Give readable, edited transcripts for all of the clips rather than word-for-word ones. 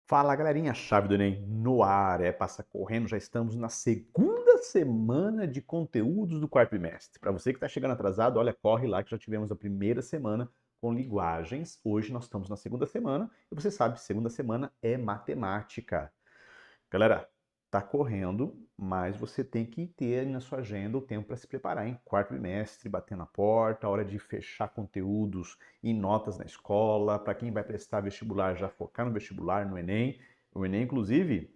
Fala galerinha, Chave do Enem no ar, passa correndo, já estamos na segunda semana de conteúdos do quarto bimestre. Para você que está chegando atrasado, olha, corre lá que já tivemos a primeira semana com linguagens, hoje nós estamos na segunda semana e você sabe, segunda semana é matemática. Galera, tá correndo, mas você tem que ter na sua agenda o tempo para se preparar, hein? Quarto bimestre, bater na porta, hora de fechar conteúdos e notas na escola. Para quem vai prestar vestibular, já focar no vestibular, no Enem. O Enem, inclusive,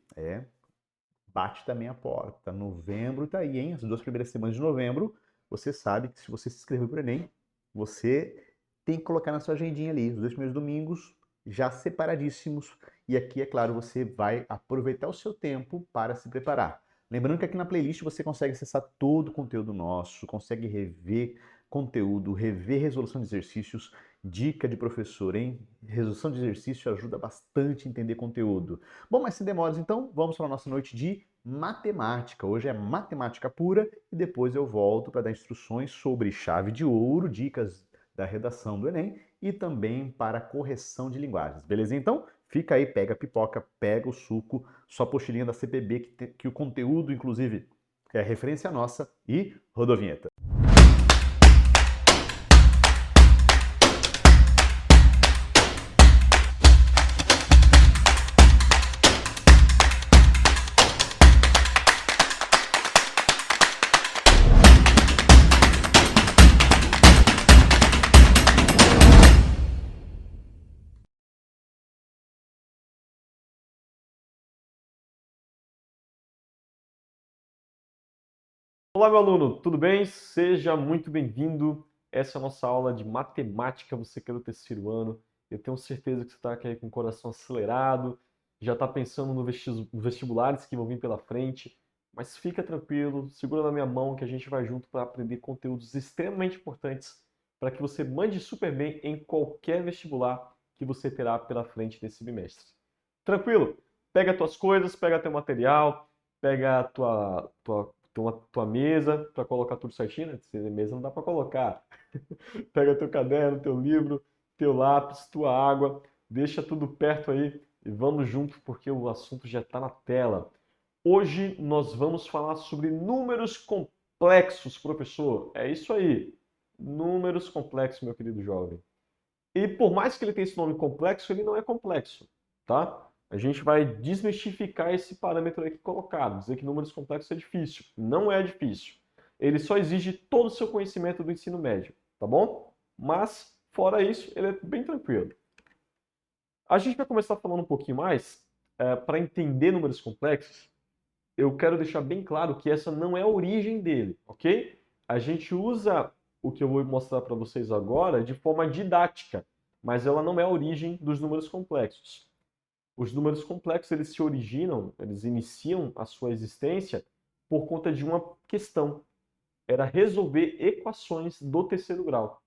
bate também a porta. Novembro tá aí, hein? As 2 primeiras semanas de novembro, você sabe que se você se inscreveu para o Enem, você tem que colocar na sua agendinha ali, os 2 primeiros domingos já separadíssimos. E aqui, é claro, você vai aproveitar o seu tempo para se preparar. Lembrando que aqui na playlist você consegue acessar todo o conteúdo nosso, consegue rever conteúdo, rever resolução de exercícios, dica de professor, hein? Resolução de exercício ajuda bastante a entender conteúdo. Bom, mas sem demoras, então, vamos para a nossa noite de matemática. Hoje é matemática pura e depois eu volto para dar instruções sobre chave de ouro, dicas da redação do Enem e também para correção de linguagens. Beleza? Então, fica aí, pega a pipoca, pega o suco, sua pochilinha da CPB, que o conteúdo, inclusive, é referência nossa, e roda a vinheta. Olá, meu aluno, tudo bem? Seja muito bem-vindo. Essa é a nossa aula de matemática, você que é do terceiro ano. Eu tenho certeza que você está aqui com o coração acelerado, já está pensando no vestibulares que vão vir pela frente, mas fica tranquilo, segura na minha mão que a gente vai junto para aprender conteúdos extremamente importantes para que você mande super bem em qualquer vestibular que você terá pela frente nesse bimestre. Tranquilo? Pega as tuas coisas, pega teu material, pega a tua mesa para colocar tudo certinho, né? Se mesa não dá para colocar. Pega teu caderno, teu livro, teu lápis, tua água, deixa tudo perto aí e vamos junto porque o assunto já está na tela. Hoje nós vamos falar sobre números complexos, professor. É isso aí. Números complexos, meu querido jovem. E por mais que ele tenha esse nome complexo, ele não é complexo, tá? A gente vai desmistificar esse parâmetro aqui colocado, dizer que números complexos é difícil. Não é difícil. Ele só exige todo o seu conhecimento do ensino médio, tá bom? Mas, fora isso, ele é bem tranquilo. A gente vai começar falando um pouquinho mais, para entender números complexos, eu quero deixar bem claro que essa não é a origem dele, ok? A gente usa o que eu vou mostrar para vocês agora de forma didática, mas ela não é a origem dos números complexos. Os números complexos, eles se originam, eles iniciam a sua existência por conta de uma questão. Era resolver equações do terceiro grau.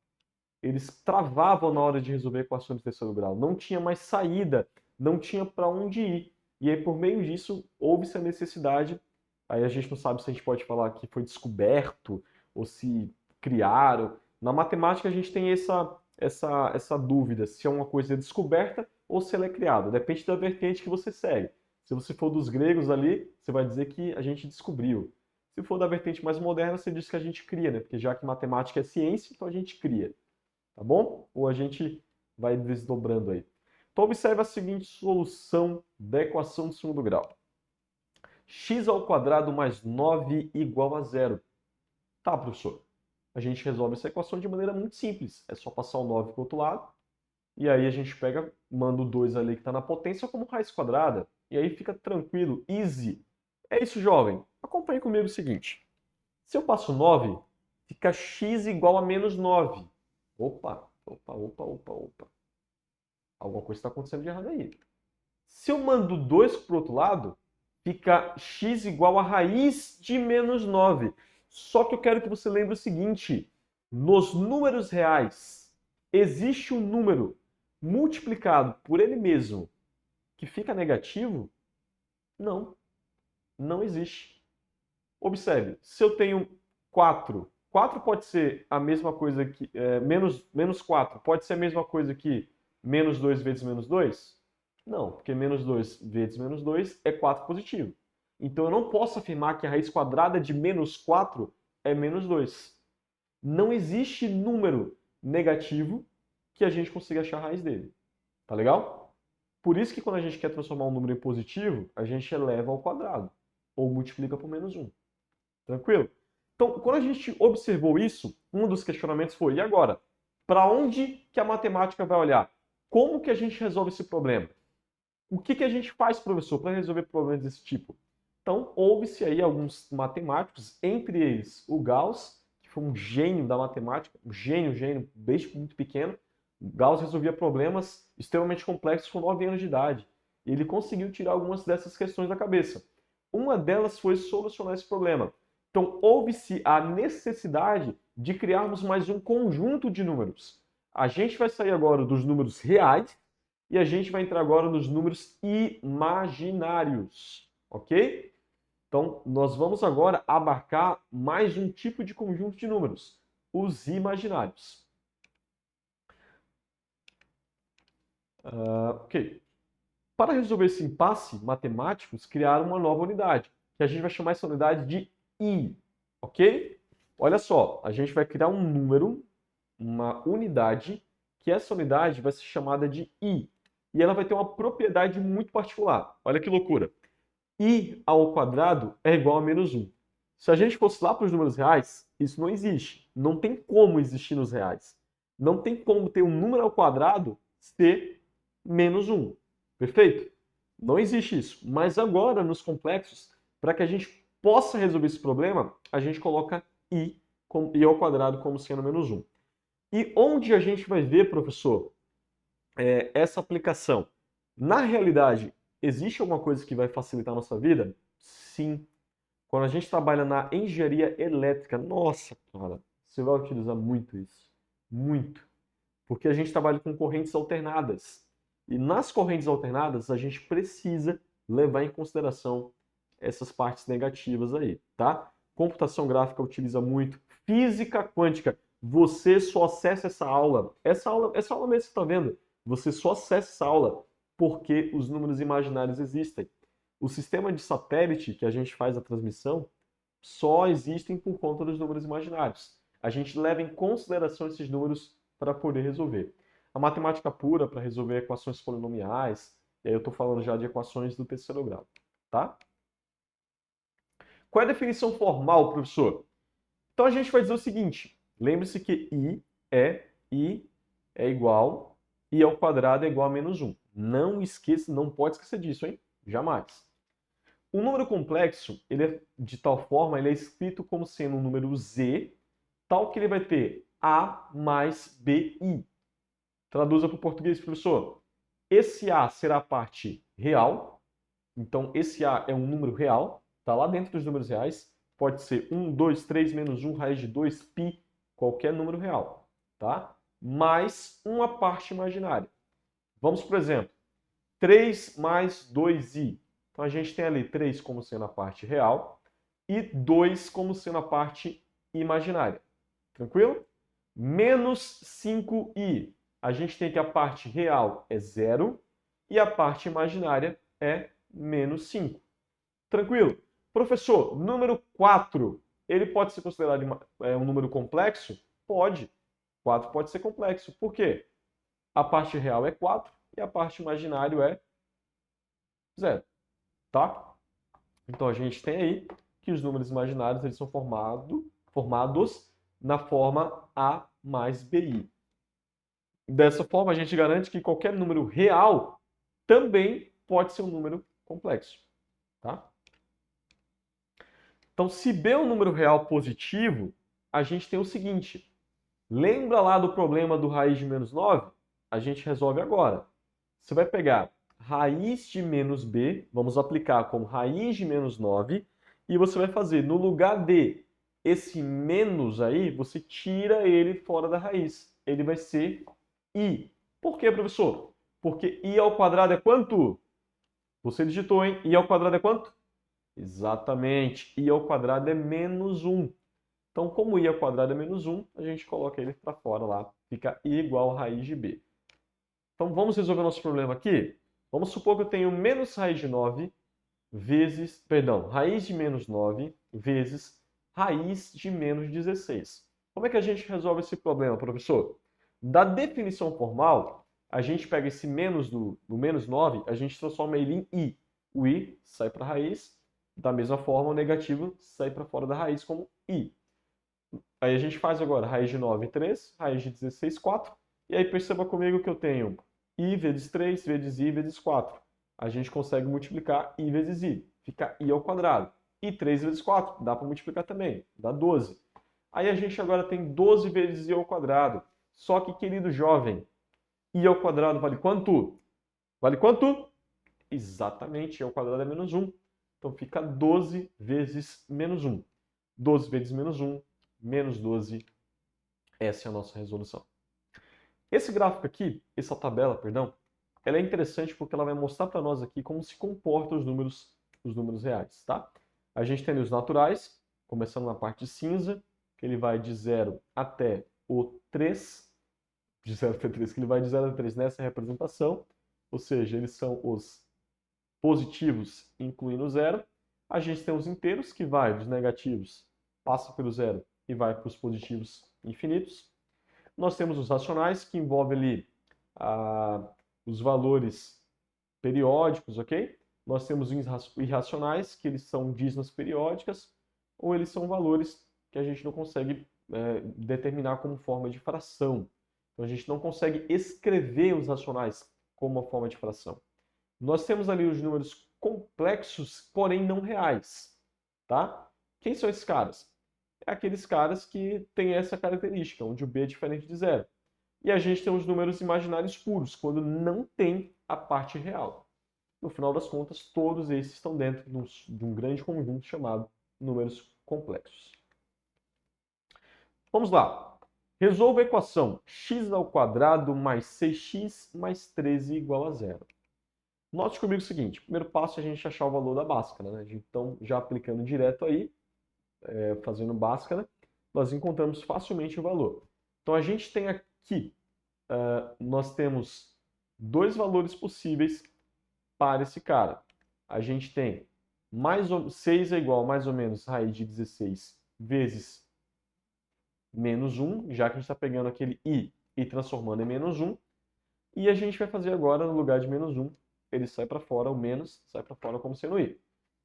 Eles travavam na hora de resolver equações do terceiro grau. Não tinha mais saída, não tinha para onde ir. E aí, por meio disso, houve-se a necessidade. Aí a gente não sabe se a gente pode falar que foi descoberto ou se criaram. Na matemática, a gente tem essa dúvida se é uma coisa descoberta ou se ela é criada. Depende da vertente que você segue. Se você for dos gregos ali, você vai dizer que a gente descobriu. Se for da vertente mais moderna, você diz que a gente cria, né? Porque já que matemática é ciência, então a gente cria. Tá bom? Ou a gente vai desdobrando aí. Então observe a seguinte solução da equação de segundo grau. X ao quadrado mais 9 igual a zero. Tá, professor? A gente resolve essa equação de maneira muito simples. É só passar o 9 para o outro lado. E aí a gente pega, manda o 2 ali que está na potência como raiz quadrada. E aí fica tranquilo, easy. É isso, jovem. Acompanhe comigo o seguinte. Se eu passo 9, fica x igual a menos 9. Opa, opa, opa, opa, opa. Alguma coisa está acontecendo de errado aí. Se eu mando 2 para o outro lado, fica x igual a raiz de menos 9. Só que eu quero que você lembre o seguinte: nos números reais, existe um número multiplicado por ele mesmo que fica negativo? Não, não existe. Observe, se eu tenho 4, 4 pode ser a mesma coisa que menos 4, pode ser a mesma coisa que menos 2 vezes menos 2? Não, porque menos 2 vezes menos 2 é 4 positivo. Então eu não posso afirmar que a raiz quadrada de menos 4 é menos 2. Não existe número negativo que a gente consiga achar a raiz dele. Tá legal? Por isso que quando a gente quer transformar um número em positivo, a gente eleva ao quadrado. Ou multiplica por menos 1. Tranquilo? Então, quando a gente observou isso, um dos questionamentos foi, e agora? Para onde que a matemática vai olhar? Como que a gente resolve esse problema? O que que a gente faz, professor, para resolver problemas desse tipo? Então, houve-se aí alguns matemáticos, entre eles o Gauss, que foi um gênio da matemática, um gênio, desde muito pequeno. O Gauss resolvia problemas extremamente complexos com 9 anos de idade. E ele conseguiu tirar algumas dessas questões da cabeça. Uma delas foi solucionar esse problema. Então, houve-se a necessidade de criarmos mais um conjunto de números. A gente vai sair agora dos números reais e a gente vai entrar agora nos números imaginários, ok? Então, nós vamos agora abarcar mais um tipo de conjunto de números, os imaginários. Ok. Para resolver esse impasse, matemáticos criaram uma nova unidade, que a gente vai chamar essa unidade de I, ok? Olha só, a gente vai criar um número, uma unidade, que essa unidade vai ser chamada de I. E ela vai ter uma propriedade muito particular. Olha que loucura. I ao quadrado é igual a menos 1. Se a gente fosse lá para os números reais, isso não existe. Não tem como existir nos reais. Não tem como ter um número ao quadrado ser menos 1. Perfeito? Não existe isso. Mas agora, nos complexos, para que a gente possa resolver esse problema, a gente coloca I ao quadrado como sendo menos 1. E onde a gente vai ver, professor, essa aplicação? Na realidade, existe alguma coisa que vai facilitar a nossa vida? Sim. Quando a gente trabalha na engenharia elétrica, nossa, cara, você vai utilizar muito isso. Muito. Porque a gente trabalha com correntes alternadas. E nas correntes alternadas, a gente precisa levar em consideração essas partes negativas aí, tá? Computação gráfica utiliza muito. Física quântica. Você só acessa essa aula. Essa aula mesmo que você está vendo. Você só acessa essa aula porque os números imaginários existem. O sistema de satélite que a gente faz a transmissão só existem por conta dos números imaginários. A gente leva em consideração esses números para poder resolver. A matemática pura para resolver equações polinomiais, e aí eu estou falando já de equações do terceiro grau, tá? Qual é a definição formal, professor? Então a gente vai dizer o seguinte, lembre-se que I é igual, I ao quadrado é igual a menos 1. Não esqueça, não pode esquecer disso, hein? Jamais. O número complexo, ele é de tal forma, ele é escrito como sendo um número Z, tal que ele vai ter A mais BI. Traduza para o português, professor. Esse A será a parte real, então esse A é um número real, está lá dentro dos números reais, pode ser 1, 2, 3, menos 1, raiz de 2, π, qualquer número real, tá? Mais uma parte imaginária. Vamos, por exemplo, 3 mais 2i. Então a gente tem ali 3 como sendo a parte real e 2 como sendo a parte imaginária. Tranquilo? Menos 5i. A gente tem que a parte real é 0 e a parte imaginária é menos 5. Tranquilo? Professor, número 4, ele pode ser considerado um número complexo? Pode. 4 pode ser complexo. Por quê? A parte real é 4 e a parte imaginária é 0. Tá? Então a gente tem aí que os números imaginários eles são formados na forma A mais BI. Dessa forma, a gente garante que qualquer número real também pode ser um número complexo. Tá? Então, se B é um número real positivo, a gente tem o seguinte. Lembra lá do problema do raiz de menos 9? A gente resolve agora. Você vai pegar raiz de menos B, vamos aplicar como raiz de menos 9, e você vai fazer, no lugar de esse menos aí, você tira ele fora da raiz. Ele vai ser I. Por quê, professor? Porque I ao quadrado é quanto? Você digitou, hein? I ao quadrado é quanto? Exatamente. I ao quadrado é menos 1. Então, como I ao quadrado é menos 1, a gente coloca ele para fora lá. Fica I igual a raiz de B. Então, vamos resolver nosso problema aqui? Vamos supor que eu tenho menos raiz de 9 vezes, perdão, raiz de menos 9 vezes raiz de menos 16. Como é que a gente resolve esse problema, professor? Da definição formal, a gente pega esse menos do menos 9, a gente transforma ele em i. O i sai para a raiz, da mesma forma o negativo sai para fora da raiz como i. Aí a gente faz agora raiz de 9, 3, raiz de 16, 4. E aí perceba comigo que eu tenho i vezes 3 vezes i vezes 4. A gente consegue multiplicar i vezes i. Fica i ao quadrado. E 3 vezes 4, dá para multiplicar também, dá 12. Aí a gente agora tem 12 vezes i ao quadrado. Só que, querido jovem, i ao quadrado vale quanto? Vale quanto? Exatamente, i ao quadrado é menos 1. Então fica 12 vezes menos 1. 12 vezes menos 1, menos 12. Essa é a nossa resolução. Esse gráfico aqui, essa tabela, perdão, ela é interessante porque ela vai mostrar para nós aqui como se comportam os números reais, tá? A gente tem os naturais, começando na parte cinza, que ele vai de 0 até o 3, de 0 até 3, que ele vai de 0 até 3 nessa representação, ou seja, eles são os positivos, incluindo o zero. A gente tem os inteiros, que vai dos negativos, passa pelo zero e vai para os positivos infinitos. Nós temos os racionais, que envolvem ali os valores periódicos, ok? Nós temos os irracionais, que eles são dízimas periódicas, ou eles são valores que a gente não consegue determinar como forma de fração. Então a gente não consegue escrever os racionais como uma forma de fração. Nós temos ali os números complexos, porém não reais, tá? Quem são esses caras? É aqueles caras que têm essa característica, onde o b é diferente de zero. E a gente tem os números imaginários puros, quando não tem a parte real. No final das contas, todos esses estão dentro de um grande conjunto chamado números complexos. Vamos lá. Resolva a equação x² mais 6x mais 13 igual a zero. Note comigo o seguinte, primeiro passo é a gente achar o valor da Bhaskara, né? Então, já aplicando direto aí, fazendo Bhaskara, nós encontramos facilmente o valor. Então, a gente tem aqui, nós temos dois valores possíveis para esse cara. A gente tem 6 é igual a mais ou menos raiz de 16 vezes menos 1, já que a gente está pegando aquele i e transformando em menos 1. E a gente vai fazer agora, no lugar de menos 1, ele sai para fora, o menos sai para fora como sendo i.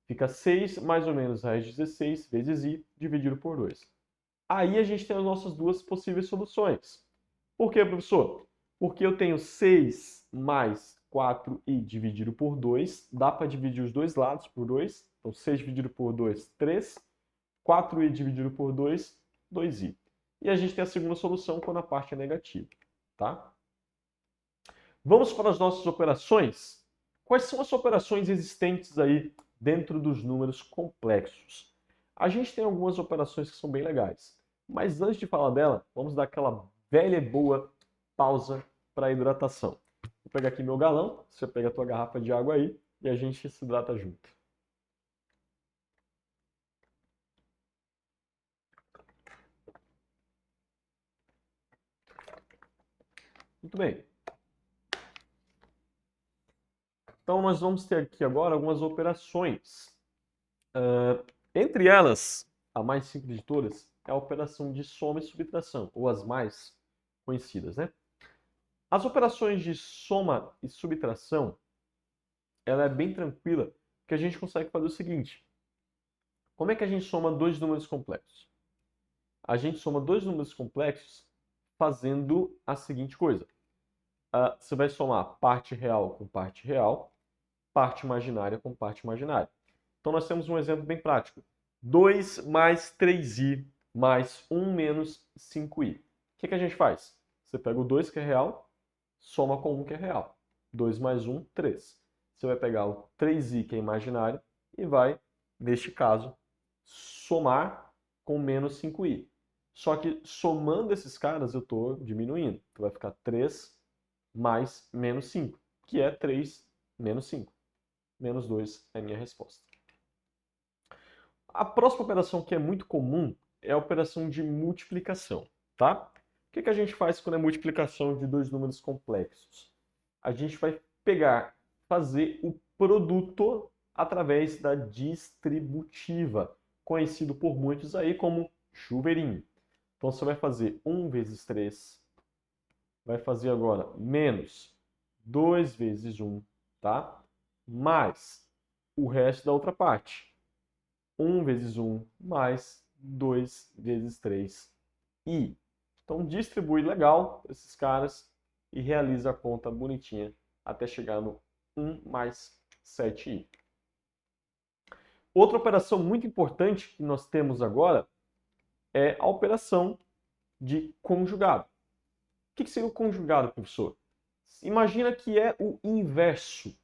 Fica 6 mais ou menos raiz de 16 vezes i dividido por 2. Aí a gente tem as nossas duas possíveis soluções. Por quê, professor? Porque eu tenho 6 mais 4i dividido por 2. Dá para dividir os dois lados por 2. Então, 6 dividido por 2, 3. 4i dividido por 2, 2i. E a gente tem a segunda solução quando a parte é negativa, tá? Vamos para as nossas operações. Quais são as operações existentes aí dentro dos números complexos? A gente tem algumas operações que são bem legais. Mas antes de falar dela, vamos dar aquela velha e boa pausa para hidratação. Vou pegar aqui meu galão, você pega a tua garrafa de água aí e a gente se hidrata junto. Muito bem. Então nós vamos ter aqui agora algumas operações. Entre elas, a mais simples de todas é a operação de soma e subtração, ou as mais conhecidas, né? As operações de soma e subtração, ela é bem tranquila, porque a gente consegue fazer o seguinte. Como é que a gente soma dois números complexos? A gente soma dois números complexos fazendo a seguinte coisa. Você vai somar parte real com parte real, parte imaginária com parte imaginária. Então nós temos um exemplo bem prático. 2 mais 3i mais 1 menos 5i. O que a gente faz? Você pega o 2, que é real, soma com 1, que é real. 2 mais 1, 3. Você vai pegar o 3i, que é imaginário, e vai, neste caso, somar com menos 5i. Só que somando esses caras, eu estou diminuindo. Então vai ficar 3 mais menos 5, que é 3 menos 5. Menos 2 é a minha resposta. A próxima operação que é muito comum é a operação de multiplicação, tá? O que a gente faz quando é multiplicação de dois números complexos? A gente vai pegar fazer o produto através da distributiva, conhecido por muitos aí como chuveirinho. Então você vai fazer 1 vezes 3, vai fazer agora menos 2 vezes 1, tá? Mais o resto da outra parte. 1 vezes 1 mais 2 vezes 3 i. Então distribui legal esses caras e realiza a conta bonitinha até chegar no 1 mais 7i. Outra operação muito importante que nós temos agora é a operação de conjugado. O que seria o conjugado, professor? Imagina que é o inverso,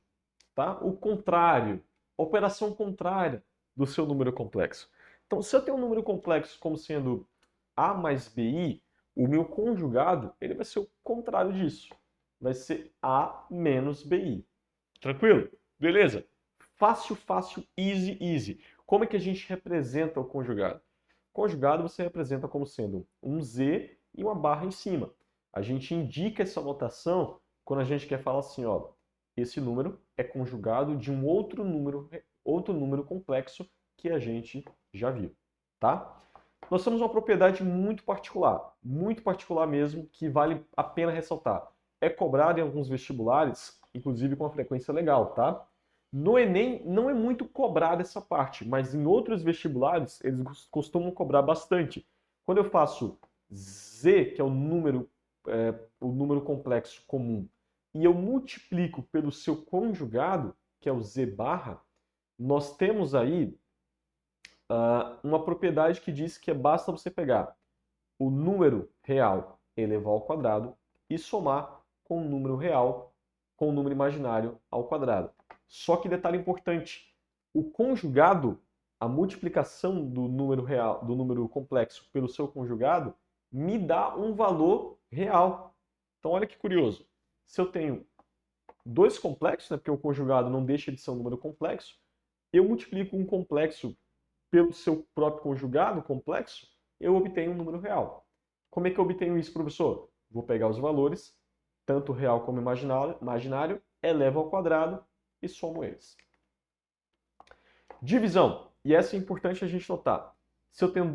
tá? O contrário, a operação contrária do seu número complexo. Então, se eu tenho um número complexo como sendo a mais bi, o meu conjugado ele vai ser o contrário disso. Vai ser a menos bi. Tranquilo? Beleza? Fácil, fácil, easy, easy. Como é que a gente representa o conjugado? Conjugado você representa como sendo um z e uma barra em cima. A gente indica essa notação quando a gente quer falar assim, ó, esse número é conjugado de um outro número complexo que a gente já viu, tá? Nós temos uma propriedade muito particular mesmo, que vale a pena ressaltar. É cobrada em alguns vestibulares, inclusive com uma frequência legal, tá? No Enem não é muito cobrada essa parte, mas em outros vestibulares eles costumam cobrar bastante. Quando eu faço z, que é o número complexo comum, e eu multiplico pelo seu conjugado, que é o z barra, nós temos aí uma propriedade que diz que basta você pegar o número real elevado ao quadrado e somar com o número real com o número imaginário ao quadrado. Só que detalhe importante, o conjugado, a multiplicação do número real, do número complexo pelo seu conjugado, me dá um valor real. Então olha que curioso. Se eu tenho dois complexos, né, porque o conjugado não deixa de ser um número complexo, eu multiplico um complexo pelo seu próprio conjugado complexo, eu obtenho um número real. Como é que eu obtenho isso, professor? Vou pegar os valores, tanto real como imaginário, elevo ao quadrado e somo eles. Divisão. E essa é importante a gente notar. Se eu tenho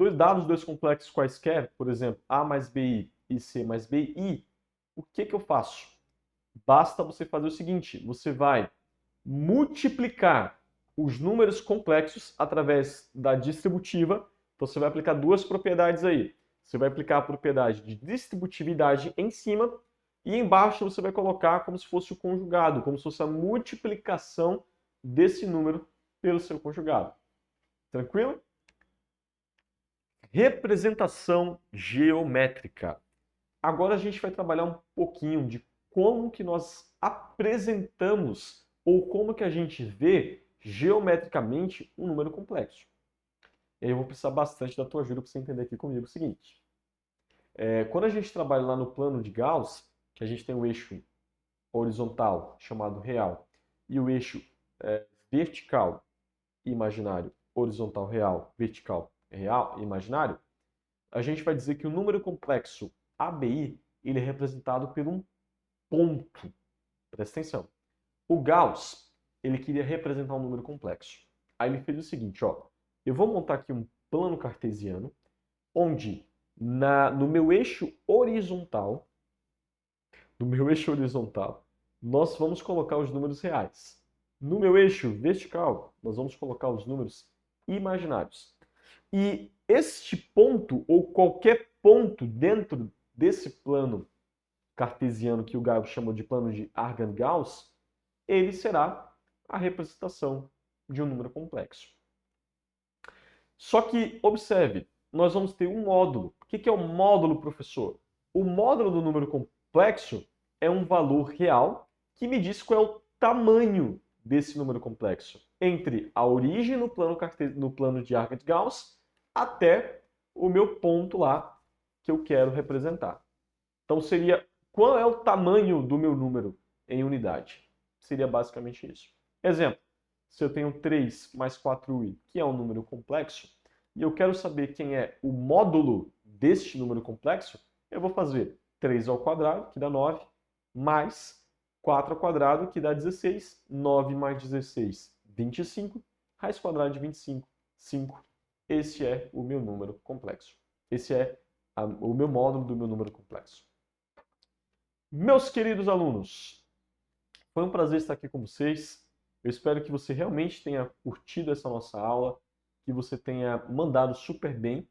dois complexos quaisquer, por exemplo, A mais BI e C mais BI, o que eu faço? Basta você fazer o seguinte, você vai multiplicar os números complexos através da distributiva. Então você vai aplicar duas propriedades aí. Você vai aplicar a propriedade de distributividade em cima e embaixo você vai colocar como se fosse o conjugado, como se fosse a multiplicação desse número pelo seu conjugado. Tranquilo? Representação geométrica. Agora a gente vai trabalhar um pouquinho de como que nós apresentamos ou como que a gente vê geometricamente um número complexo. E aí eu vou precisar bastante da tua ajuda para você entender aqui comigo o seguinte. Quando a gente trabalha lá no plano de Gauss, que a gente tem o eixo horizontal, chamado real, e o eixo vertical e imaginário, horizontal real, vertical real e imaginário, a gente vai dizer que o número complexo ABI ele é representado por um ponto. Presta atenção. O Gauss ele queria representar um número complexo. Aí ele fez o seguinte, ó, eu vou montar aqui um plano cartesiano, onde no meu eixo horizontal, nós vamos colocar os números reais. No meu eixo vertical, nós vamos colocar os números imaginários. E este ponto, ou qualquer ponto dentro desse plano cartesiano que o Gauss chamou de plano de Argand-Gauss, ele será a representação de um número complexo. Só que, observe, nós vamos ter um módulo. O que é o módulo, professor? O módulo do número complexo é um valor real que me diz qual é o tamanho desse número complexo entre a origem no plano de Argand-Gauss até o meu ponto lá que eu quero representar. Então seria, qual é o tamanho do meu número em unidade? Seria basicamente isso. Exemplo, se eu tenho 3 mais 4i, que é um número complexo, e eu quero saber quem é o módulo deste número complexo, eu vou fazer 3 ao quadrado, que dá 9, mais 4 ao quadrado, que dá 16. 9 mais 16, 25. Raiz quadrada de 25, 5. Esse é o meu número complexo. Esse é o meu módulo do meu número complexo. Meus queridos alunos, foi um prazer estar aqui com vocês. Eu espero que você realmente tenha curtido essa nossa aula, que você tenha mandado super bem,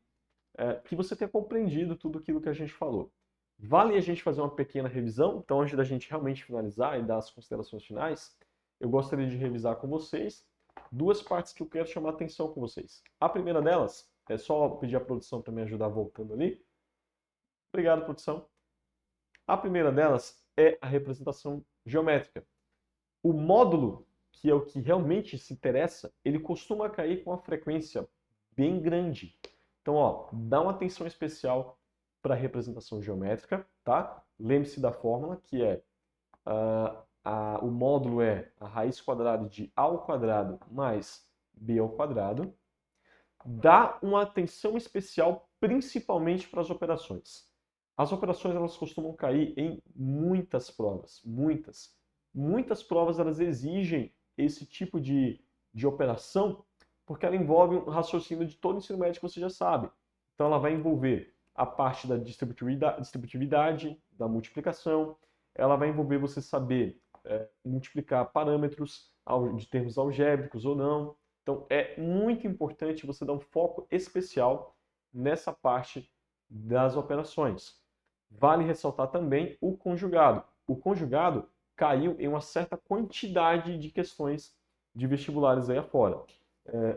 que você tenha compreendido tudo aquilo que a gente falou. Vale a gente fazer uma pequena revisão? Então, antes da gente realmente finalizar e dar as considerações finais, eu gostaria de revisar com vocês duas partes que eu quero chamar a atenção com vocês. A primeira delas, é só pedir à produção para me ajudar voltando ali. Obrigado, produção. A primeira delas é a representação geométrica. O módulo, que é o que realmente se interessa, ele costuma cair com uma frequência bem grande. Então, ó, dá uma atenção especial para a representação geométrica, tá? Lembre-se da fórmula, que é o módulo é a raiz quadrada de a ao quadrado mais b ao quadrado. Dá uma atenção especial principalmente para as operações. As operações elas costumam cair em muitas provas, muitas. Muitas provas elas exigem esse tipo de operação porque ela envolve um raciocínio de todo o ensino médio que você já sabe. Então ela vai envolver a parte da distributividade, da multiplicação, ela vai envolver você saber multiplicar parâmetros de termos algébricos ou não. Então é muito importante você dar um foco especial nessa parte das operações. Vale ressaltar também o conjugado. O conjugado caiu em uma certa quantidade de questões de vestibulares aí afora.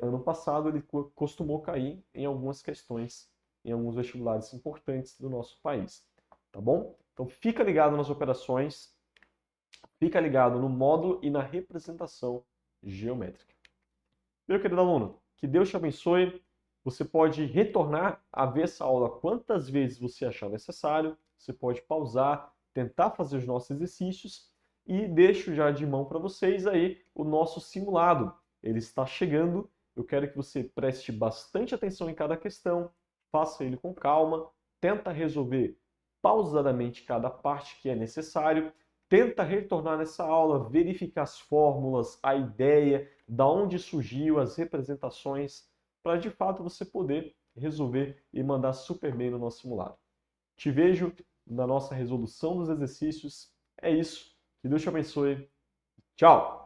Ano passado ele costumou cair em algumas questões, em alguns vestibulares importantes do nosso país. Tá bom? Então fica ligado nas operações, fica ligado no módulo e na representação geométrica. Meu querido aluno, que Deus te abençoe. Você pode retornar a ver essa aula quantas vezes você achar necessário. Você pode pausar, tentar fazer os nossos exercícios e deixo já de mão para vocês aí o nosso simulado. Ele está chegando. Eu quero que você preste bastante atenção em cada questão, faça ele com calma, tenta resolver pausadamente cada parte que é necessário, tenta retornar nessa aula, verificar as fórmulas, a ideia, da onde surgiu, as representações, para de fato você poder resolver e mandar super bem no nosso simulado. Te vejo na nossa resolução dos exercícios. É isso. Que Deus te abençoe. Tchau!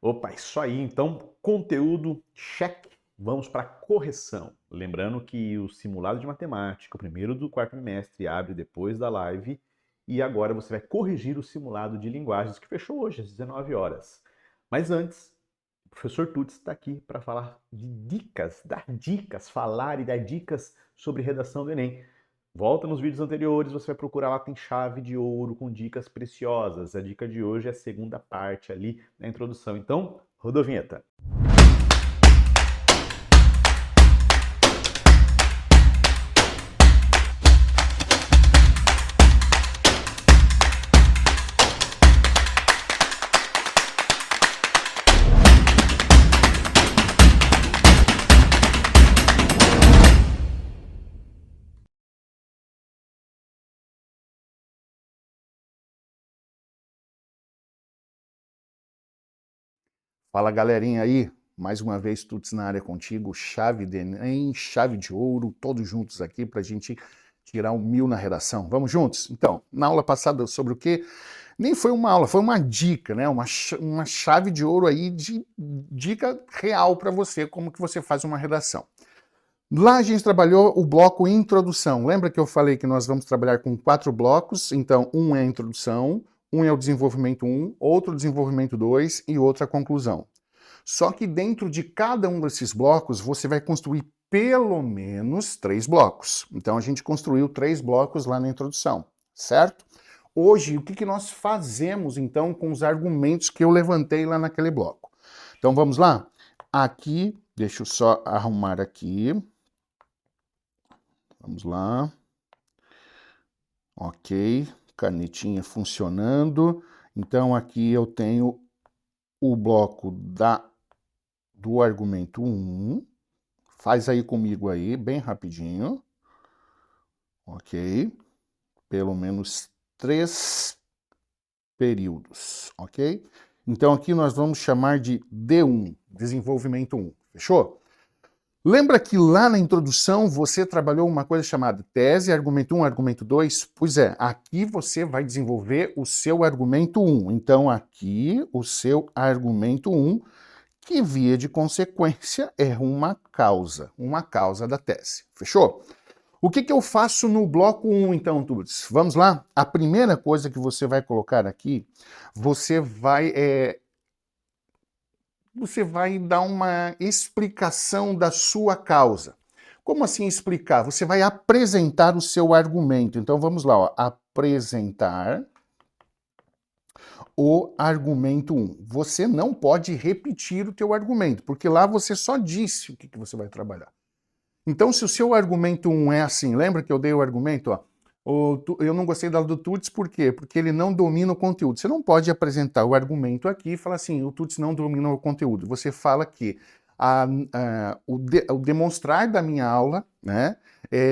Opa, isso aí. Então, conteúdo, check. Vamos para correção. Lembrando que o simulado de matemática, o primeiro do quarto trimestre, abre depois da live. E agora você vai corrigir o simulado de linguagens que fechou hoje, às 19 horas. Mas antes, o professor Tuts está aqui para falar de dicas, dar dicas, falar e dar dicas sobre redação do Enem. Volta nos vídeos anteriores, você vai procurar lá, tem chave de ouro com dicas preciosas. A dica de hoje é a segunda parte ali na introdução. Então, roda a vinheta. Fala galerinha aí, mais uma vez Tuts na área contigo, chave de Enem, chave de ouro, todos juntos aqui para a gente tirar 1000 na redação. Vamos juntos? Então, na aula passada sobre o quê? Nem foi uma aula, foi uma dica, né? Uma chave de ouro aí de dica real para você, como que você faz uma redação. Lá a gente trabalhou o bloco introdução. Lembra que eu falei que nós vamos trabalhar com 4 blocos? Então, um é a introdução, um é o desenvolvimento 1, outro desenvolvimento 2 e outra a conclusão. Só que dentro de cada um desses blocos, você vai construir pelo menos 3 blocos. Então a gente construiu 3 blocos lá na introdução, certo? Hoje, o que que nós fazemos, então, com os argumentos que eu levantei lá naquele bloco? Então, vamos lá? Aqui, deixa eu só arrumar aqui. Vamos lá. Ok, canetinha funcionando. Então, aqui eu tenho o bloco do argumento 1. Faz aí comigo aí, bem rapidinho. Ok. Pelo menos 3 períodos, ok? Então, aqui nós vamos chamar de D1, desenvolvimento 1. Fechou? Lembra que lá na introdução você trabalhou uma coisa chamada tese, argumento 1, argumento 2? Pois é, aqui você vai desenvolver o seu argumento 1. Então, aqui o seu argumento 1, que via de consequência é uma causa da tese. Fechou? O que que eu faço no bloco 1, então, Tuts? Vamos lá? A primeira coisa que você vai colocar aqui, você vai dar uma explicação da sua causa. Como assim explicar? Você vai apresentar o seu argumento. Então vamos lá, ó. Apresentar o argumento 1. Você não pode repetir o teu argumento, porque lá você só disse o que você vai trabalhar. Então, se o seu argumento 1 é assim, lembra que eu dei o argumento, ó, eu não gostei da aula do Tuts, por quê? Porque ele não domina o conteúdo. Você não pode apresentar o argumento aqui e falar assim, o Tuts não domina o conteúdo. Você fala que o demonstrar da minha aula, né,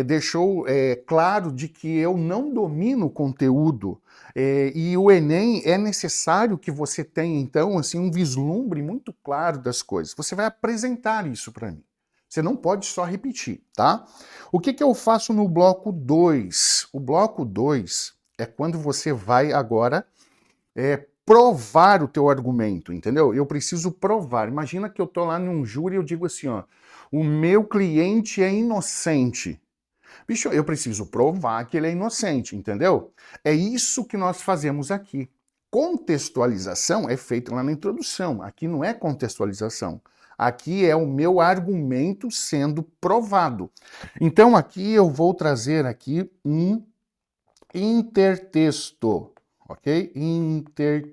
deixou claro de que eu não domino o conteúdo, e o Enem é necessário que você tenha, então, assim, um vislumbre muito claro das coisas. Você vai apresentar isso para mim. Você não pode só repetir, tá? O que que eu faço no bloco 2? O bloco 2 é quando você vai agora provar o teu argumento, entendeu? Eu preciso provar. Imagina que eu tô lá num júri e eu digo assim, ó, o meu cliente é inocente. Bicho, eu preciso provar que ele é inocente, entendeu? É isso que nós fazemos aqui. Contextualização é feita lá na introdução. Aqui não é contextualização. Aqui é o meu argumento sendo provado. Então aqui eu vou trazer aqui um intertexto, ok? Intertexto.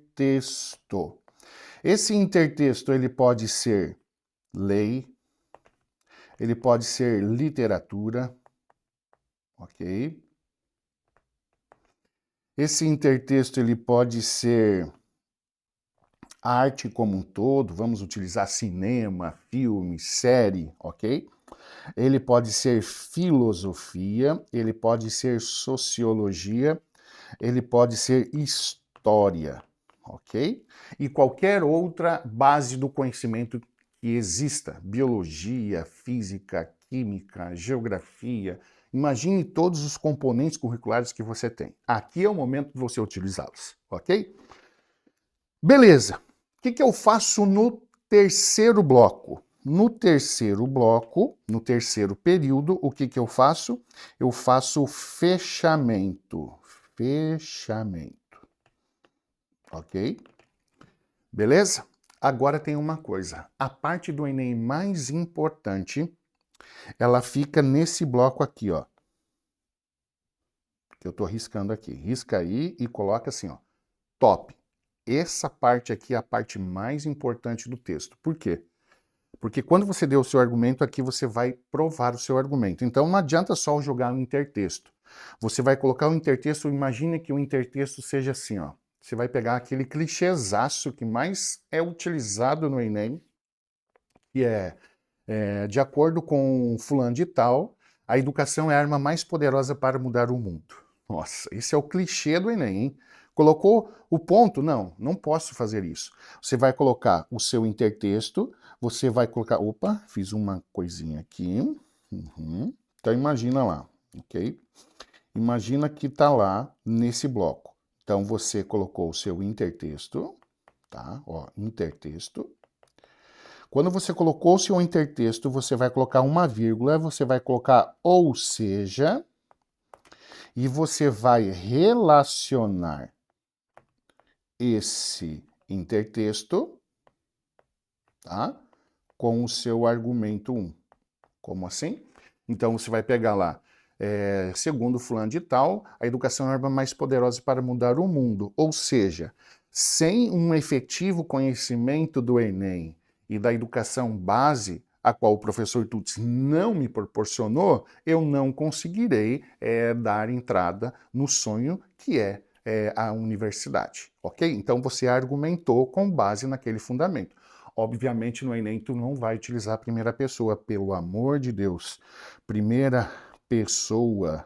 Esse intertexto ele pode ser lei, ele pode ser literatura, ok? Esse intertexto ele pode ser arte como um todo, vamos utilizar cinema, filme, série, ok? Ele pode ser filosofia, ele pode ser sociologia, ele pode ser história, ok? E qualquer outra base do conhecimento que exista, biologia, física, química, geografia, imagine todos os componentes curriculares que você tem. Aqui é o momento de você utilizá-los, ok? Beleza. O que que eu faço no terceiro bloco? No terceiro bloco, no terceiro período, o que que eu faço? Eu faço o fechamento. Fechamento. Ok? Beleza? Agora tem uma coisa. A parte do Enem mais importante, ela fica nesse bloco aqui, ó. Que eu tô riscando aqui. Risca aí e coloca assim, ó. Top. Essa parte aqui é a parte mais importante do texto. Por quê? Porque quando você deu o seu argumento, aqui você vai provar o seu argumento. Então não adianta só jogar o intertexto. Você vai colocar o intertexto, imagine que o intertexto seja assim, ó. Você vai pegar aquele clichêzaço que mais é utilizado no Enem, que de acordo com fulano de tal, a educação é a arma mais poderosa para mudar o mundo. Nossa, esse é o clichê do Enem, hein? Colocou o ponto? Não, não posso fazer isso. Você vai colocar o seu intertexto, você vai colocar... Opa, fiz uma coisinha aqui. Uhum. Então imagina lá, ok? Imagina que está lá nesse bloco. Então você colocou o seu intertexto, tá? Ó, intertexto. Quando você colocou o seu intertexto, você vai colocar uma vírgula, você vai colocar ou seja, e você vai relacionar esse intertexto, tá? Com o seu argumento 1. Como assim? Então você vai pegar lá, segundo fulano de tal, a educação é a arma mais poderosa para mudar o mundo. Ou seja, sem um efetivo conhecimento do Enem e da educação base, a qual o professor Tuts não me proporcionou, eu não conseguirei dar entrada no sonho que é a universidade, ok? Então você argumentou com base naquele fundamento. Obviamente no Enem tu não vai utilizar a primeira pessoa, pelo amor de Deus. Primeira pessoa,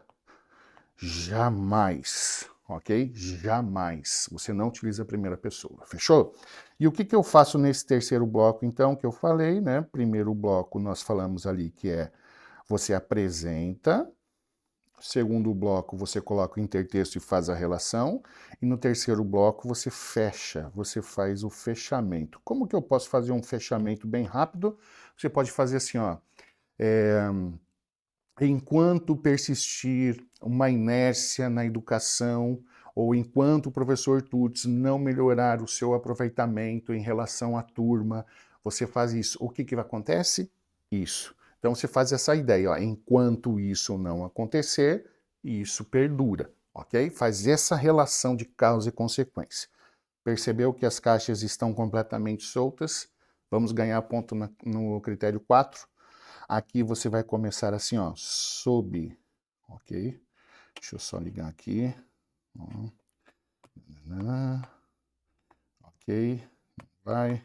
jamais, ok? Jamais. Você não utiliza a primeira pessoa, fechou? E o que eu faço nesse terceiro bloco, então, que eu falei, né? Primeiro bloco nós falamos ali que é você apresenta, segundo bloco você coloca o intertexto e faz a relação, e no terceiro bloco você fecha, você faz o fechamento. Como que eu posso fazer um fechamento bem rápido? Você pode fazer assim, ó, enquanto persistir uma inércia na educação, ou enquanto o professor Tuts não melhorar o seu aproveitamento em relação à turma, você faz isso. O que acontece? Isso. Então você faz essa ideia, ó, enquanto isso não acontecer, isso perdura, ok? Faz essa relação de causa e consequência. Percebeu que as caixas estão completamente soltas? Vamos ganhar ponto no critério 4. Aqui você vai começar assim, ó, sob, ok? Deixa eu só ligar aqui. Ok, vai.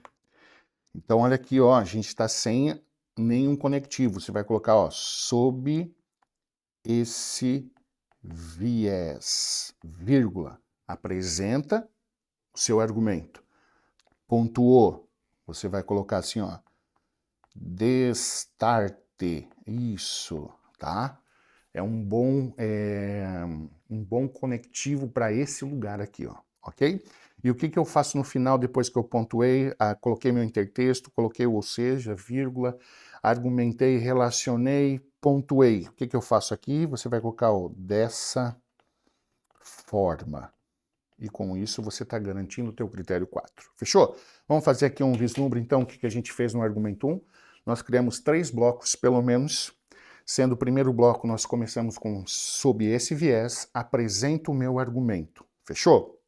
Então olha aqui, ó, a gente está sem nenhum conectivo. Você vai colocar, ó, sob esse viés, vírgula, apresenta o seu argumento. Pontuou, você vai colocar assim, ó, destarte, isso, tá? É um bom conectivo para esse lugar aqui, ó, ok? E o que eu faço no final, depois que eu pontuei, coloquei meu intertexto, coloquei o ou seja, vírgula, argumentei, relacionei, pontuei. O que eu faço aqui? Você vai colocar, ó, dessa forma. E com isso você está garantindo o teu critério 4. Fechou? Vamos fazer aqui um vislumbre, então, o que a gente fez no argumento 1. Nós criamos 3 blocos, pelo menos, sendo o primeiro bloco nós começamos com sob esse viés, apresento o meu argumento. Fechou?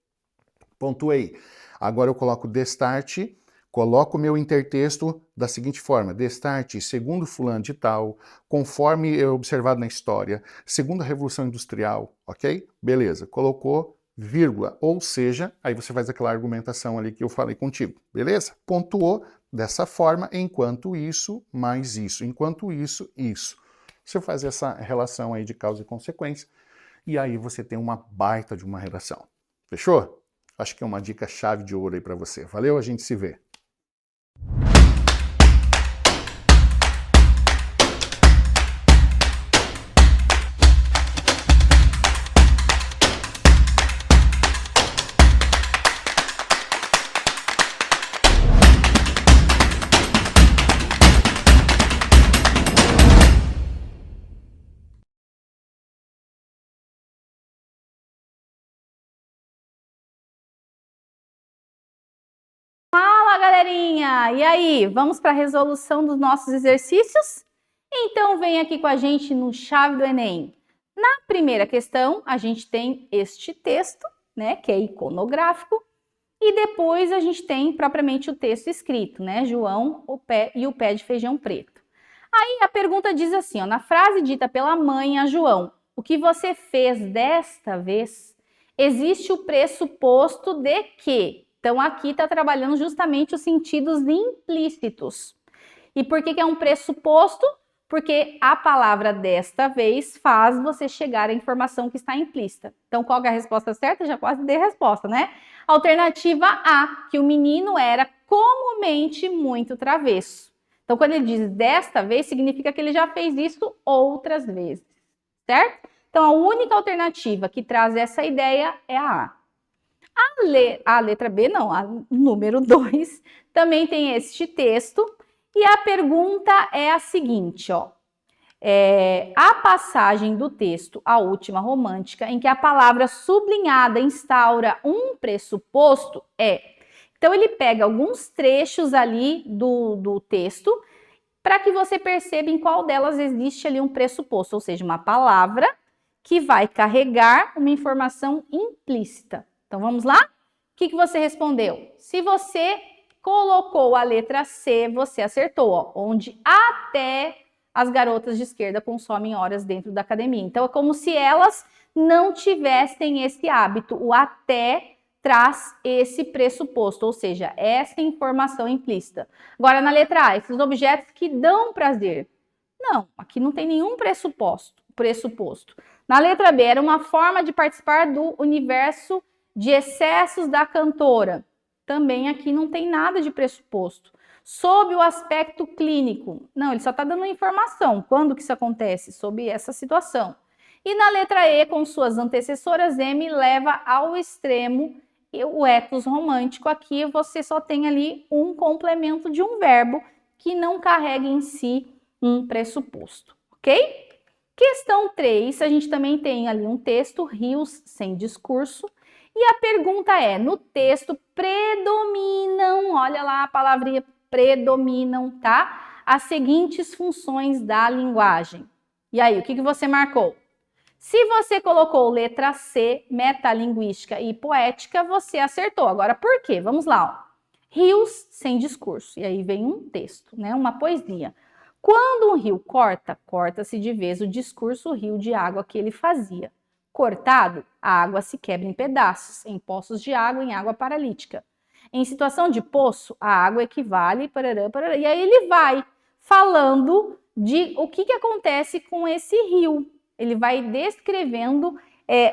Pontuei. Agora eu coloco destarte, coloco o meu intertexto da seguinte forma, destarte, segundo fulano de tal, conforme é observado na história, segundo a Revolução Industrial, ok? Beleza, colocou vírgula, ou seja, aí você faz aquela argumentação ali que eu falei contigo, beleza? Pontuou dessa forma, enquanto isso, mais isso, enquanto isso, isso. Você faz essa relação aí de causa e consequência, e aí você tem uma baita de uma redação. Fechou? Acho que é uma dica chave de ouro aí para você. Valeu, a gente se vê. Fala, galerinha! E aí, vamos para a resolução dos nossos exercícios? Então, vem aqui com a gente no Chave do Enem. Na primeira questão, a gente tem este texto, né, que é iconográfico, e depois a gente tem propriamente o texto escrito, né, João o pé e o pé de feijão preto. Aí a pergunta diz assim, ó, na frase dita pela mãe a João, o que você fez desta vez? Existe o pressuposto de que... Então, aqui está trabalhando justamente os sentidos implícitos. E por que é um pressuposto? Porque a palavra desta vez faz você chegar à informação que está implícita. Então, qual é a resposta certa? Já quase dei a resposta, né? Alternativa A, que o menino era comumente muito travesso. Então, quando ele diz desta vez, significa que ele já fez isso outras vezes, certo? Então, a única alternativa que traz essa ideia é a A. A letra B, não, a número 2, também tem este texto. E a pergunta é a seguinte, ó. A passagem do texto, a última romântica, em que a palavra sublinhada instaura um pressuposto é... Então, ele pega alguns trechos ali do texto para que você perceba em qual delas existe ali um pressuposto, ou seja, uma palavra que vai carregar uma informação implícita. Então, vamos lá? O que você respondeu? Se você colocou a letra C, você acertou, ó, onde até as garotas de esquerda consomem horas dentro da academia. Então, é como se elas não tivessem esse hábito. O até traz esse pressuposto, ou seja, essa informação implícita. Agora, na letra A, esses objetos que dão prazer. Não, aqui não tem nenhum pressuposto. Na letra B, era uma forma de participar do universo de excessos da cantora. Também aqui não tem nada de pressuposto. Sob o aspecto clínico. Não, ele só está dando informação. Quando que isso acontece? Sob essa situação. E na letra E, com suas antecessoras, M leva ao extremo o ethos romântico. Aqui você só tem ali um complemento de um verbo que não carrega em si um pressuposto, ok? Questão 3, a gente também tem ali um texto, rios sem discurso. E a pergunta é, no texto predominam, olha lá a palavrinha predominam, tá? As seguintes funções da linguagem. E aí, o que você marcou? Se você colocou letra C, metalinguística e poética, você acertou. Agora, por quê? Vamos lá, ó. Rios sem discurso. E aí vem um texto, né? Uma poesia. Quando um rio corta, corta-se de vez o discurso, o rio de água que ele fazia. Cortado, a água se quebra em pedaços, em poços de água, em água paralítica. Em situação de poço, a água equivale, parará, parará, e aí ele vai falando de o que acontece com esse rio. Ele vai descrevendo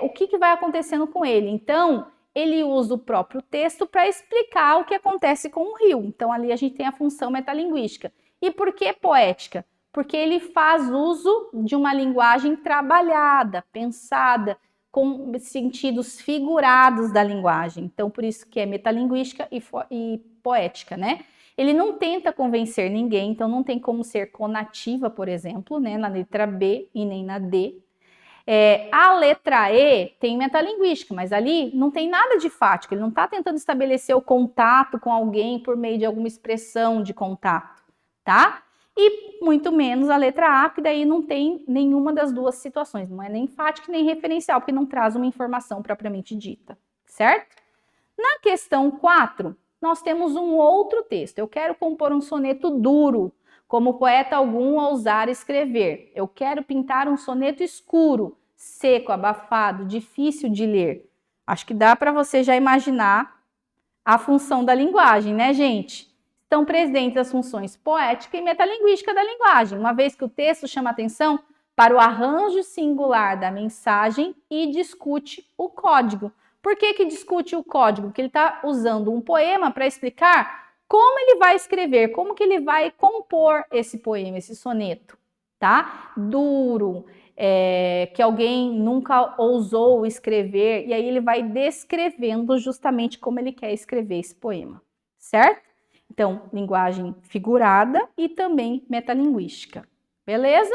o que vai acontecendo com ele. Então, ele usa o próprio texto para explicar o que acontece com o rio. Então, ali a gente tem a função metalinguística. E por que poética? Porque ele faz uso de uma linguagem trabalhada, pensada, com sentidos figurados da linguagem. Então, por isso que é metalinguística e poética, né? Ele não tenta convencer ninguém, então não tem como ser conativa, por exemplo, né? Na letra B e nem na D. A letra E tem metalinguística, mas ali não tem nada de fático, ele não está tentando estabelecer o contato com alguém por meio de alguma expressão de contato, tá? E muito menos a letra A, que daí não tem nenhuma das duas situações, não é nem fático nem referencial, porque não traz uma informação propriamente dita, certo? Na questão 4, nós temos um outro texto. Eu quero compor um soneto duro, como poeta algum ousar escrever. Eu quero pintar um soneto escuro, seco, abafado, difícil de ler. Acho que dá para você já imaginar a função da linguagem, né, gente? Estão presentes as funções poética e metalinguística da linguagem, uma vez que o texto chama atenção para o arranjo singular da mensagem e discute o código. Por que discute o código? Porque ele está usando um poema para explicar como ele vai escrever, como que ele vai compor esse poema, esse soneto, tá? Duro, que alguém nunca ousou escrever, e aí ele vai descrevendo justamente como ele quer escrever esse poema, certo? Então, linguagem figurada e também metalinguística, beleza?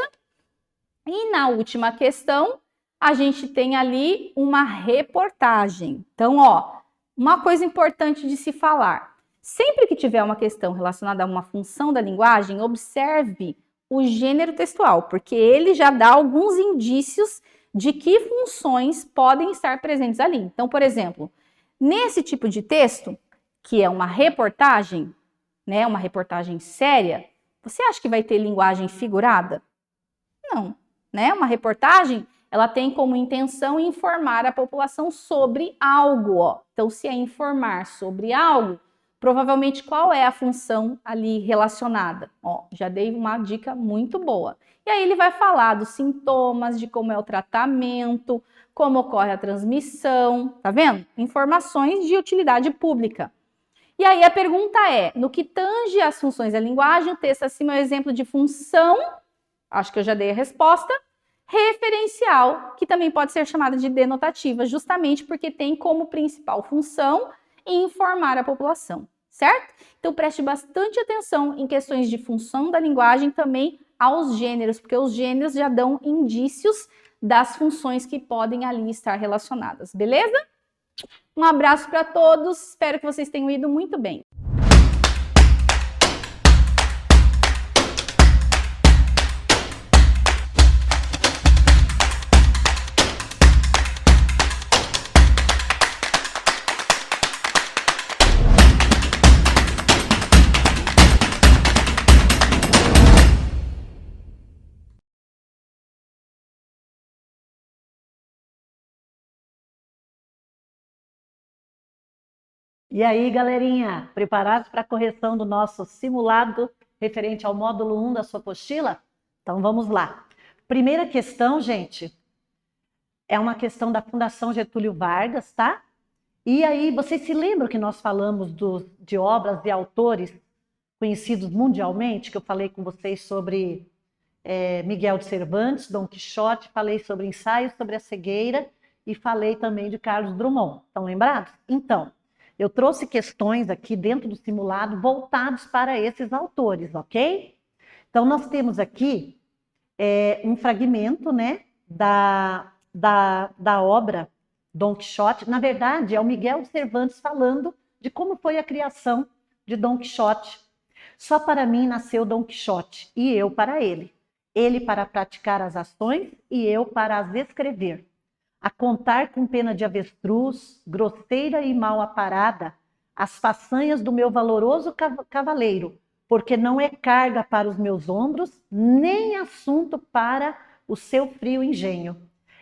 E na última questão, a gente tem ali uma reportagem. Então, ó, uma coisa importante de se falar. Sempre que tiver uma questão relacionada a uma função da linguagem, observe o gênero textual, porque ele já dá alguns indícios de que funções podem estar presentes ali. Então, por exemplo, nesse tipo de texto, que é uma reportagem, né, uma reportagem séria, você acha que vai ter linguagem figurada? Não, né? Uma reportagem, ela tem como intenção informar a população sobre algo, ó. Então, se é informar sobre algo, provavelmente qual é a função ali relacionada? Ó, já dei uma dica muito boa. E aí ele vai falar dos sintomas, de como é o tratamento, como ocorre a transmissão, tá vendo? Informações de utilidade pública. E aí a pergunta é, no que tange às funções da linguagem, o texto acima é um exemplo de função, acho que eu já dei a resposta, referencial, que também pode ser chamada de denotativa, justamente porque tem como principal função informar a população, certo? Então preste bastante atenção em questões de função da linguagem, também aos gêneros, porque os gêneros já dão indícios das funções que podem ali estar relacionadas, beleza? Um abraço para todos, espero que vocês tenham ido muito bem. E aí, galerinha, preparados para a correção do nosso simulado referente ao módulo 1 da sua apostila? Então vamos lá. Primeira questão, gente, é uma questão da Fundação Getúlio Vargas, tá? E aí, vocês se lembram que nós falamos de obras de autores conhecidos mundialmente, que eu falei com vocês sobre Miguel de Cervantes, Dom Quixote, falei sobre Ensaios sobre a Cegueira e falei também de Carlos Drummond. Estão lembrados? Então, eu trouxe questões aqui dentro do simulado voltados para esses autores, ok? Então, nós temos aqui um fragmento, né, da obra Dom Quixote. Na verdade, é o Miguel de Cervantes falando de como foi a criação de Dom Quixote. Só para mim nasceu Dom Quixote, e eu para ele. Ele para praticar as ações, e eu para as escrever. A contar com pena de avestruz, grosseira e mal aparada, as façanhas do meu valoroso cavaleiro, porque não é carga para os meus ombros, nem assunto para o seu frio engenho.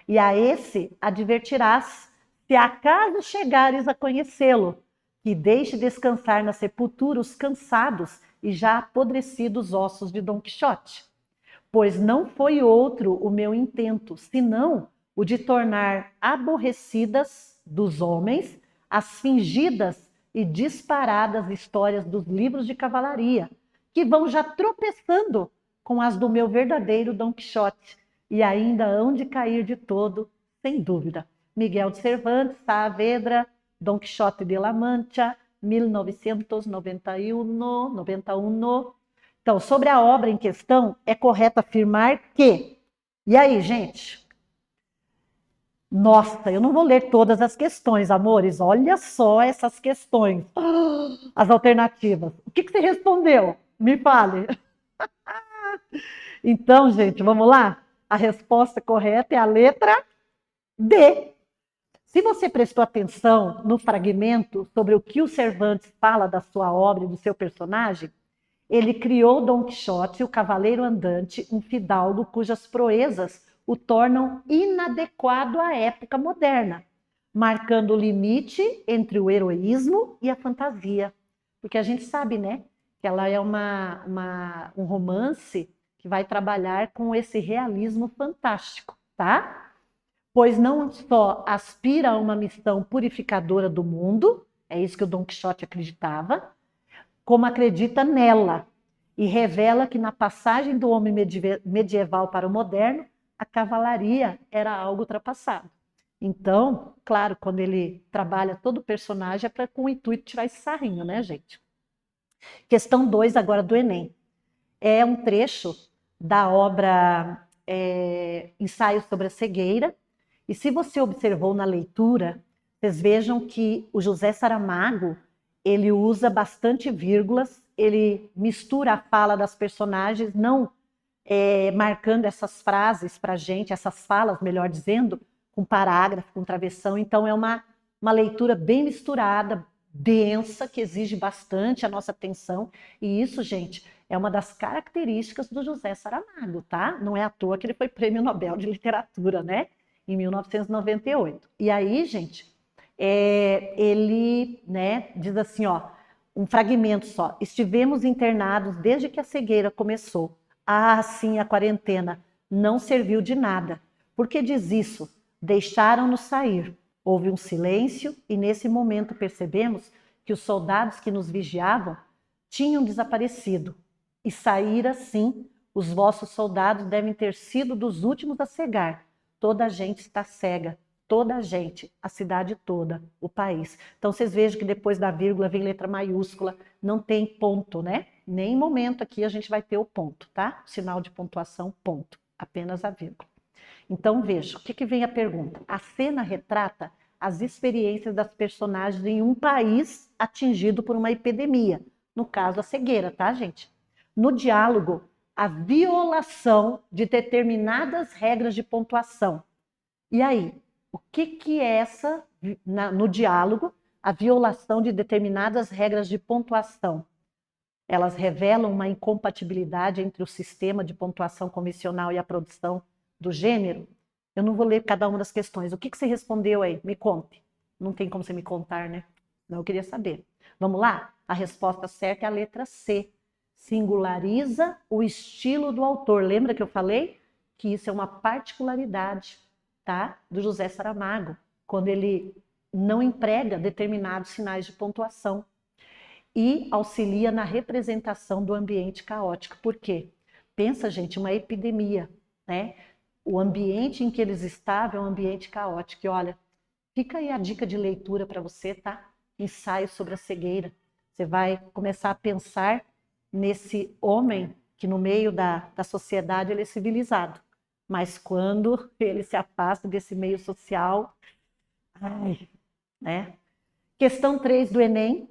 E a esse advertirás, se acaso chegares a conhecê-lo, que deixe descansar na sepultura os cansados e já apodrecidos ossos de Dom Quixote. Pois não foi outro o meu intento, senão o de tornar aborrecidas dos homens as fingidas e disparadas histórias dos livros de cavalaria, que vão já tropeçando com as do meu verdadeiro Dom Quixote, e ainda hão de cair de todo, sem dúvida. Miguel de Cervantes, Saavedra, Dom Quixote de la Mancha, 1991. Então, sobre a obra em questão, é correto afirmar que... E aí, gente? Nossa, eu não vou ler todas as questões, amores. Olha só essas questões. As alternativas. O que você respondeu? Me fale. Então, gente, vamos lá? A resposta correta é a letra D. Se você prestou atenção no fragmento sobre o que o Cervantes fala da sua obra e do seu personagem, ele criou Dom Quixote, o cavaleiro andante, um fidalgo cujas proezas o tornam inadequado à época moderna, marcando o limite entre o heroísmo e a fantasia. Porque a gente sabe, né, que ela é um romance que vai trabalhar com esse realismo fantástico, tá? Pois não só aspira a uma missão purificadora do mundo, é isso que o Dom Quixote acreditava, como acredita nela e revela que na passagem do homem medieval para o moderno, a cavalaria era algo ultrapassado. Então, claro, quando ele trabalha todo o personagem é com o intuito de tirar esse sarrinho, né, gente? Questão 2 agora do Enem. É um trecho da obra Ensaios sobre a Cegueira, e se você observou na leitura, vocês vejam que o José Saramago, ele usa bastante vírgulas, ele mistura a fala das personagens, não marcando essas frases para a gente, essas falas, melhor dizendo, com parágrafo, com travessão. Então é uma leitura bem misturada, densa, que exige bastante a nossa atenção. E isso, gente, é uma das características do José Saramago, tá? Não é à toa que ele foi Prêmio Nobel de Literatura, né? Em 1998. E aí, gente, ele, né, diz assim, ó, um fragmento só. Estivemos internados desde que a cegueira começou. Ah, sim, a quarentena não serviu de nada. Por que diz isso? Deixaram-nos sair. Houve um silêncio e nesse momento percebemos que os soldados que nos vigiavam tinham desaparecido. E saíra, sim, os vossos soldados devem ter sido dos últimos a cegar. Toda a gente está cega, toda a gente, a cidade toda, o país. Então vocês vejam que depois da vírgula vem letra maiúscula, não tem ponto, né? Nem momento aqui a gente vai ter o ponto, tá? Sinal de pontuação, ponto, apenas a vírgula. Então veja, o que vem a pergunta? A cena retrata as experiências das personagens em um país atingido por uma epidemia, no caso a cegueira, tá, gente? No diálogo, a violação de determinadas regras de pontuação. E aí, o que é no diálogo, a violação de determinadas regras de pontuação? Elas revelam uma incompatibilidade entre o sistema de pontuação convencional e a produção do gênero? Eu não vou ler cada uma das questões. O que você respondeu aí? Me conte. Não tem como você me contar, né? Não, eu queria saber. Vamos lá? A resposta certa é a letra C. Singulariza o estilo do autor. Lembra que eu falei que isso é uma particularidade, tá, do José Saramago, quando ele não emprega determinados sinais de pontuação e auxilia na representação do ambiente caótico. Por quê? Pensa, gente, uma epidemia, né? O ambiente em que eles estavam é um ambiente caótico. E olha, fica aí a dica de leitura para você, tá? Ensaio sobre a cegueira. Você vai começar a pensar nesse homem que no meio da sociedade ele é civilizado. Mas quando ele se afasta desse meio social, né? Questão 3 do Enem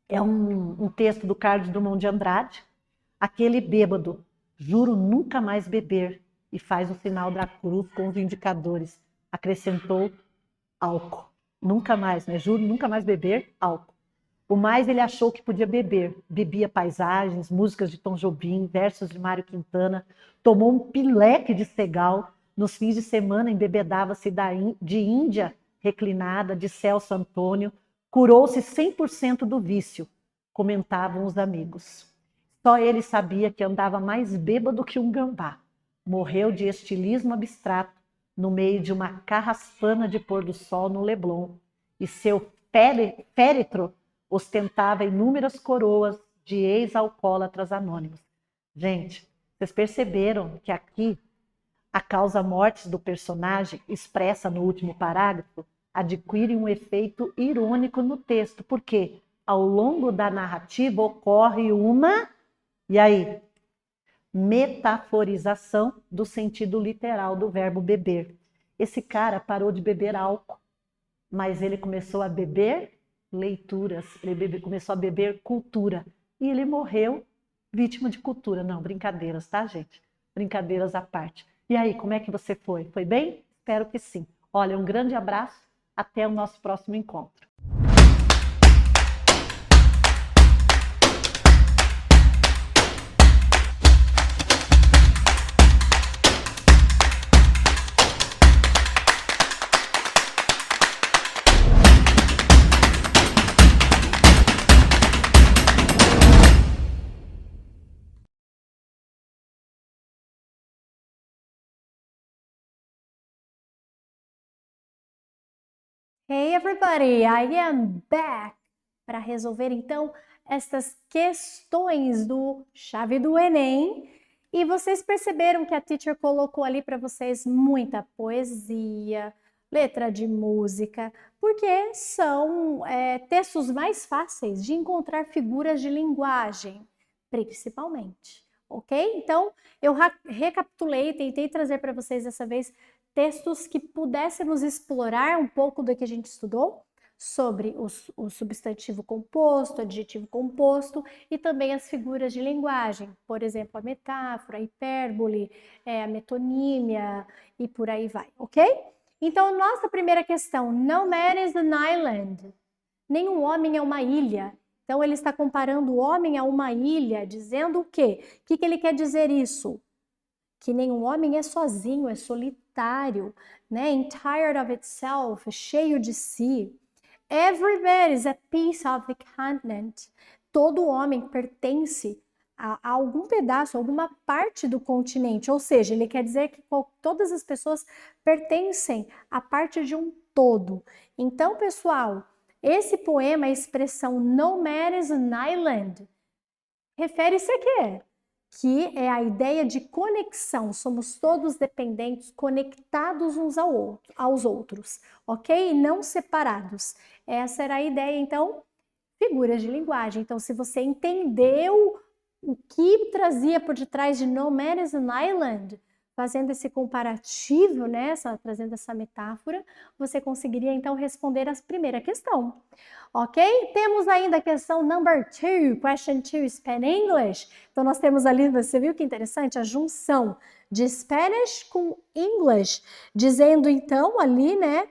é um texto do Carlos Drummond de Andrade. Aquele bêbado, juro nunca mais beber, e faz o sinal da cruz com os indicadores. Acrescentou álcool. Nunca mais, né? Juro nunca mais beber álcool. O mais ele achou que podia beber. Bebia paisagens, músicas de Tom Jobim, versos de Mário Quintana, tomou um pileque de Segal, nos fins de semana embebedava-se de Índia reclinada, de Celso Antônio, curou-se 100% do vício, comentavam os amigos. Só ele sabia que andava mais bêbado que um gambá. Morreu de estilismo abstrato no meio de uma carraspana de pôr do sol no Leblon, e seu féretro ostentava inúmeras coroas de ex-alcoólatras anônimos. Gente, vocês perceberam que aqui a causa-morte do personagem, expressa no último parágrafo, adquire um efeito irônico no texto, porque ao longo da narrativa ocorre uma, e aí, metaforização do sentido literal do verbo beber. Esse cara parou de beber álcool, mas ele começou a beber leituras, ele começou a beber cultura, e ele morreu vítima de cultura. Não, brincadeiras, tá, gente? Brincadeiras à parte. E aí, como é que você foi? Foi bem? Espero que sim. Olha, um grande abraço, até o nosso próximo encontro. Hey everybody, I am back para resolver então estas questões do Chave do Enem. E vocês perceberam que a teacher colocou ali para vocês muita poesia, letra de música, porque são textos mais fáceis de encontrar figuras de linguagem, principalmente, ok? Então, eu recapitulei, tentei trazer para vocês dessa vez textos que pudéssemos explorar um pouco do que a gente estudou sobre o substantivo composto, adjetivo composto e também as figuras de linguagem, por exemplo, a metáfora, a hipérbole, a metonímia e por aí vai, ok? Então, nossa primeira questão, no man is an island. Nenhum homem é uma ilha. Então, ele está comparando o homem a uma ilha, dizendo o quê? O que ele quer dizer isso? Que nenhum homem é sozinho, é solitário, né? Tired of itself, cheio de si. Every man is a piece of the continent. Todo homem pertence a algum pedaço, a alguma parte do continente. Ou seja, ele quer dizer que todas as pessoas pertencem a parte de um todo. Então, pessoal, esse poema, a expressão No man is an island, refere-se a quê? Que é a ideia de conexão, somos todos dependentes, conectados uns aos outros, ok? E não separados. Essa era a ideia, então, figuras de linguagem. Então, se você entendeu o que trazia por detrás de No Man is an Island, fazendo esse comparativo, né, trazendo essa metáfora, você conseguiria, então, responder a primeira questão. Ok? Temos ainda a questão number 2, question 2, Spanish English. Então, nós temos ali, você viu que interessante? A junção de Spanish com English, dizendo, então, ali, né,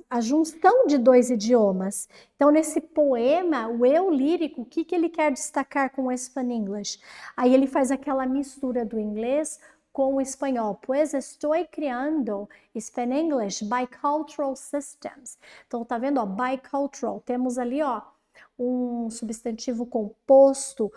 a junção de dois idiomas. Então, nesse poema, o eu lírico, o que ele quer destacar com o Spanish English? Aí ele faz aquela mistura do inglês com o espanhol, pues estoy criando Spanish bicultural systems. Então, tá vendo, ó, bicultural, temos ali, ó, um substantivo composto,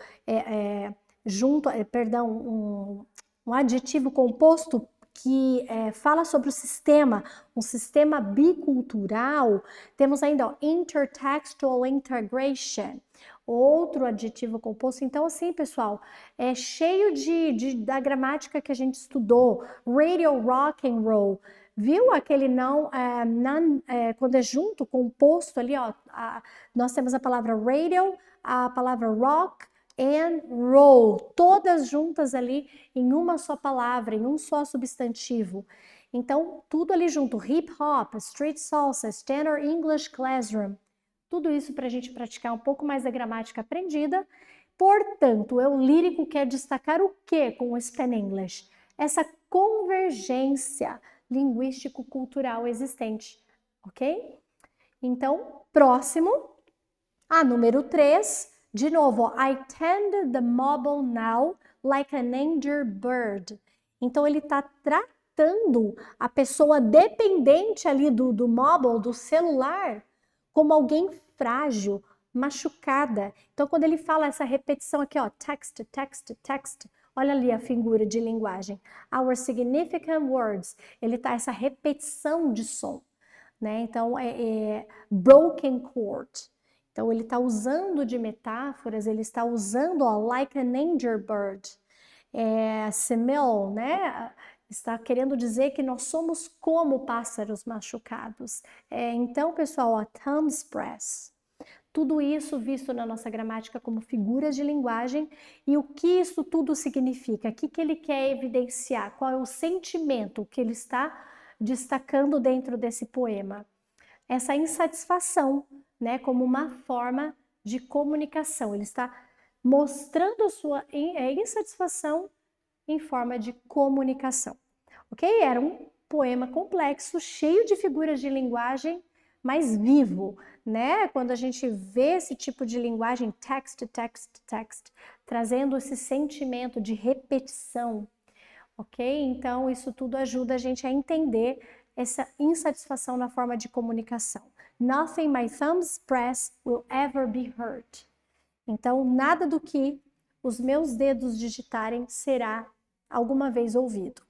um adjetivo composto que fala sobre o sistema, um sistema bicultural. Temos ainda, ó, intertextual integration, outro adjetivo composto. Então, assim, pessoal, é cheio da gramática que a gente estudou. Radio, rock and roll. Viu aquele quando é junto, composto ali, ó, nós temos a palavra radio, a palavra rock and roll, todas juntas ali em uma só palavra, em um só substantivo. Então, tudo ali junto, hip hop, street salsa, standard English classroom, tudo isso para a gente praticar um pouco mais da gramática aprendida. Portanto, o eu lírico quer destacar o que com o Spanglish? Essa convergência linguístico-cultural existente, ok? Então, próximo, número 3, de novo, I tend the mobile now like an endangered bird. Então, ele está tratando a pessoa dependente ali do mobile, do celular, como alguém frágil, machucada. Então, quando ele fala essa repetição aqui, ó, text, text, text, olha ali a figura de linguagem. Our significant words, ele tá essa repetição de som, né? Então, broken chord. Então, ele está usando de metáforas, ele está usando, ó, like an endangered bird. Simile, né? Está querendo dizer que nós somos como pássaros machucados. Então, pessoal, ó, thumbs press. Tudo isso visto na nossa gramática como figuras de linguagem. E o que isso tudo significa? O que ele quer evidenciar? Qual é o sentimento que ele está destacando dentro desse poema? Essa insatisfação, né, como uma forma de comunicação. Ele está mostrando a sua insatisfação em forma de comunicação. Ok? Era um poema complexo, cheio de figuras de linguagem, mas vivo, né? Quando a gente vê esse tipo de linguagem, text, text, text, trazendo esse sentimento de repetição, ok? Então, isso tudo ajuda a gente a entender essa insatisfação na forma de comunicação. Nothing my thumbs press will ever be heard. Então, nada do que os meus dedos digitarem será alguma vez ouvido.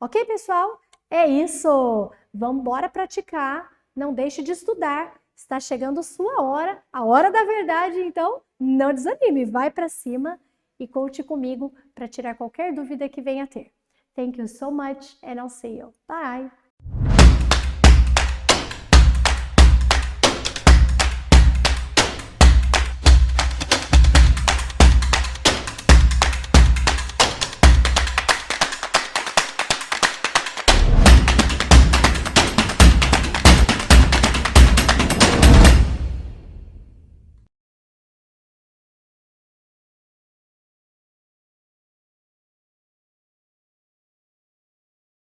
Ok, pessoal? É isso! Vamos embora praticar. Não deixe de estudar. Está chegando sua hora, a hora da verdade, então não desanime. Vai para cima e conte comigo para tirar qualquer dúvida que venha a ter. Thank you so much and I'll see you. Bye!